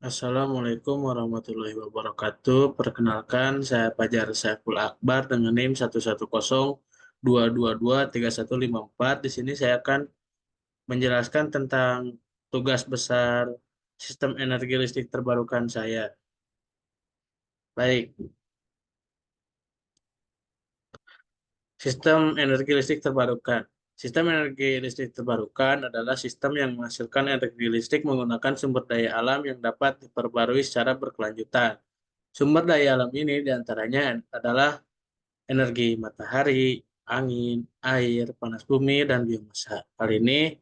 Assalamualaikum warahmatullahi wabarakatuh. Perkenalkan, saya Fajar Saiful Akbar dengan NIM 11022231154. Di sini saya akan menjelaskan tentang tugas besar sistem energi listrik terbarukan saya. Baik, sistem energi listrik terbarukan. Sistem energi listrik terbarukan adalah sistem yang menghasilkan energi listrik menggunakan sumber daya alam yang dapat diperbarui secara berkelanjutan. Sumber daya alam ini diantaranya adalah energi matahari, angin, air, panas bumi, dan biomasa. Hal ini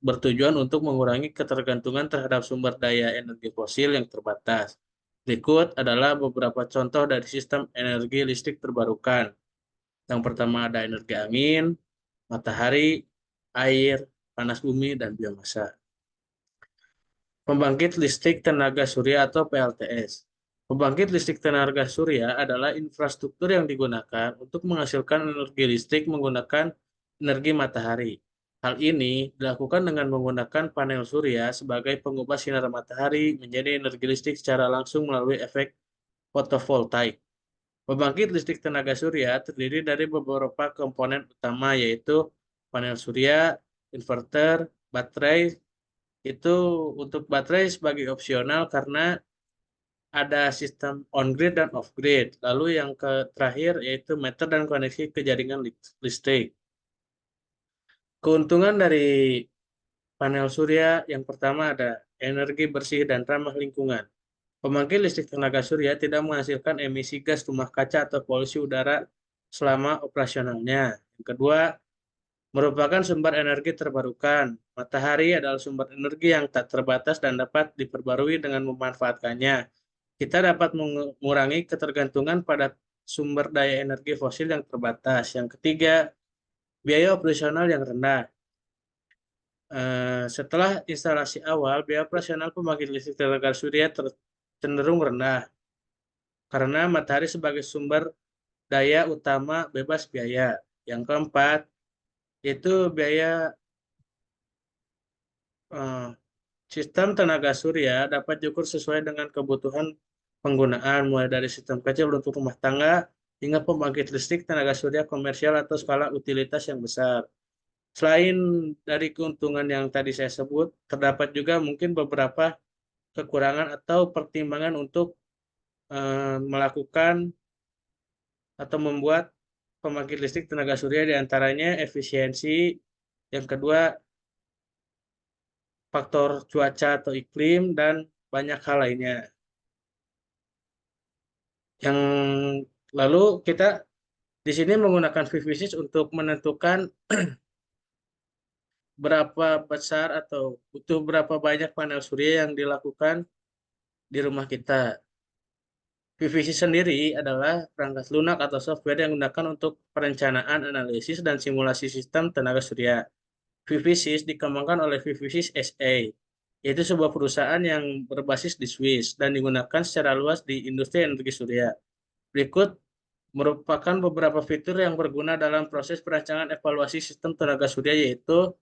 bertujuan untuk mengurangi ketergantungan terhadap sumber daya energi fosil yang terbatas. Berikut adalah beberapa contoh dari sistem energi listrik terbarukan. Yang pertama ada energi angin, matahari, air, panas bumi, dan biomasa. Pembangkit listrik tenaga surya atau PLTS. Pembangkit listrik tenaga surya adalah infrastruktur yang digunakan untuk menghasilkan energi listrik menggunakan energi matahari. Hal ini dilakukan dengan menggunakan panel surya sebagai pengubah sinar matahari menjadi energi listrik secara langsung melalui efek fotovoltaik. Pembangkit listrik tenaga surya terdiri dari beberapa komponen utama yaitu panel surya, inverter, baterai. Itu untuk baterai sebagai opsional karena ada sistem on-grid dan off-grid. Lalu yang terakhir yaitu meter dan koneksi ke jaringan listrik. Keuntungan dari panel surya yang pertama ada energi bersih dan ramah lingkungan. Pembangkit listrik tenaga surya tidak menghasilkan emisi gas rumah kaca atau polusi udara selama operasionalnya. Yang kedua, merupakan sumber energi terbarukan. Matahari adalah sumber energi yang tak terbatas dan dapat diperbarui dengan memanfaatkannya. Kita dapat mengurangi ketergantungan pada sumber daya energi fosil yang terbatas. Yang ketiga, biaya operasional yang rendah. Setelah instalasi awal, biaya operasional pembangkit listrik tenaga surya cenderung rendah karena matahari sebagai sumber daya utama bebas biaya. Yang keempat, itu biaya eh, sistem tenaga surya dapat diukur sesuai dengan kebutuhan penggunaan, mulai dari sistem kecil untuk rumah tangga hingga pembangkit listrik tenaga surya komersial atau skala utilitas yang besar. Selain dari keuntungan yang tadi saya sebut, terdapat juga mungkin beberapa kekurangan atau pertimbangan untuk melakukan atau membuat pembangkit listrik tenaga surya, diantaranya efisiensi, yang kedua faktor cuaca atau iklim, dan banyak hal lainnya. Yang lalu kita di sini menggunakan VVSys untuk menentukan berapa besar atau butuh berapa banyak panel surya yang dilakukan di rumah kita. VVSys sendiri adalah perangkat lunak atau software yang digunakan untuk perencanaan, analisis, dan simulasi sistem tenaga surya. VVSys dikembangkan oleh VVSys SA, yaitu sebuah perusahaan yang berbasis di Swiss dan digunakan secara luas di industri energi surya. Berikut merupakan beberapa fitur yang berguna dalam proses perancangan evaluasi sistem tenaga surya, yaitu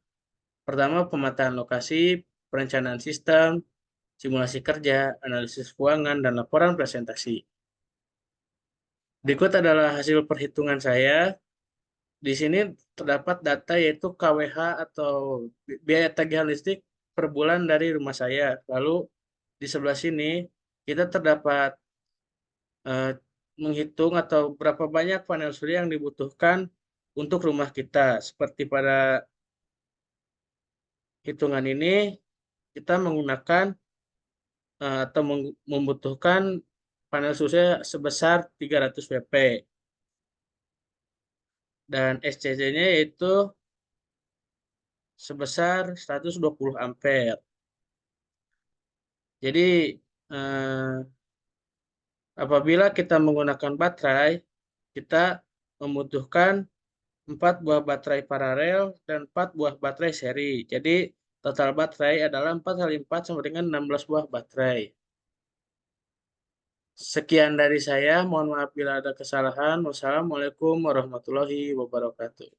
pertama pemetaan lokasi, perencanaan sistem, simulasi kerja, analisis keuangan, dan laporan presentasi. Berikut adalah hasil perhitungan saya. Di sini terdapat data yaitu KWH atau biaya tagihan listrik per bulan dari rumah saya. Lalu di sebelah sini kita terdapat eh, menghitung atau berapa banyak panel surya yang dibutuhkan untuk rumah kita. Seperti pada hitungan ini kita menggunakan atau membutuhkan panel surya sebesar 300 WP dan SCC-nya yaitu sebesar 120 ampere. Jadi eh, apabila kita menggunakan baterai, kita membutuhkan 4 buah baterai paralel dan 4 buah baterai seri. Jadi total baterai adalah 4 kali 4 sama dengan 16 buah baterai. Sekian dari saya, mohon maaf bila ada kesalahan. Wassalamualaikum warahmatullahi wabarakatuh.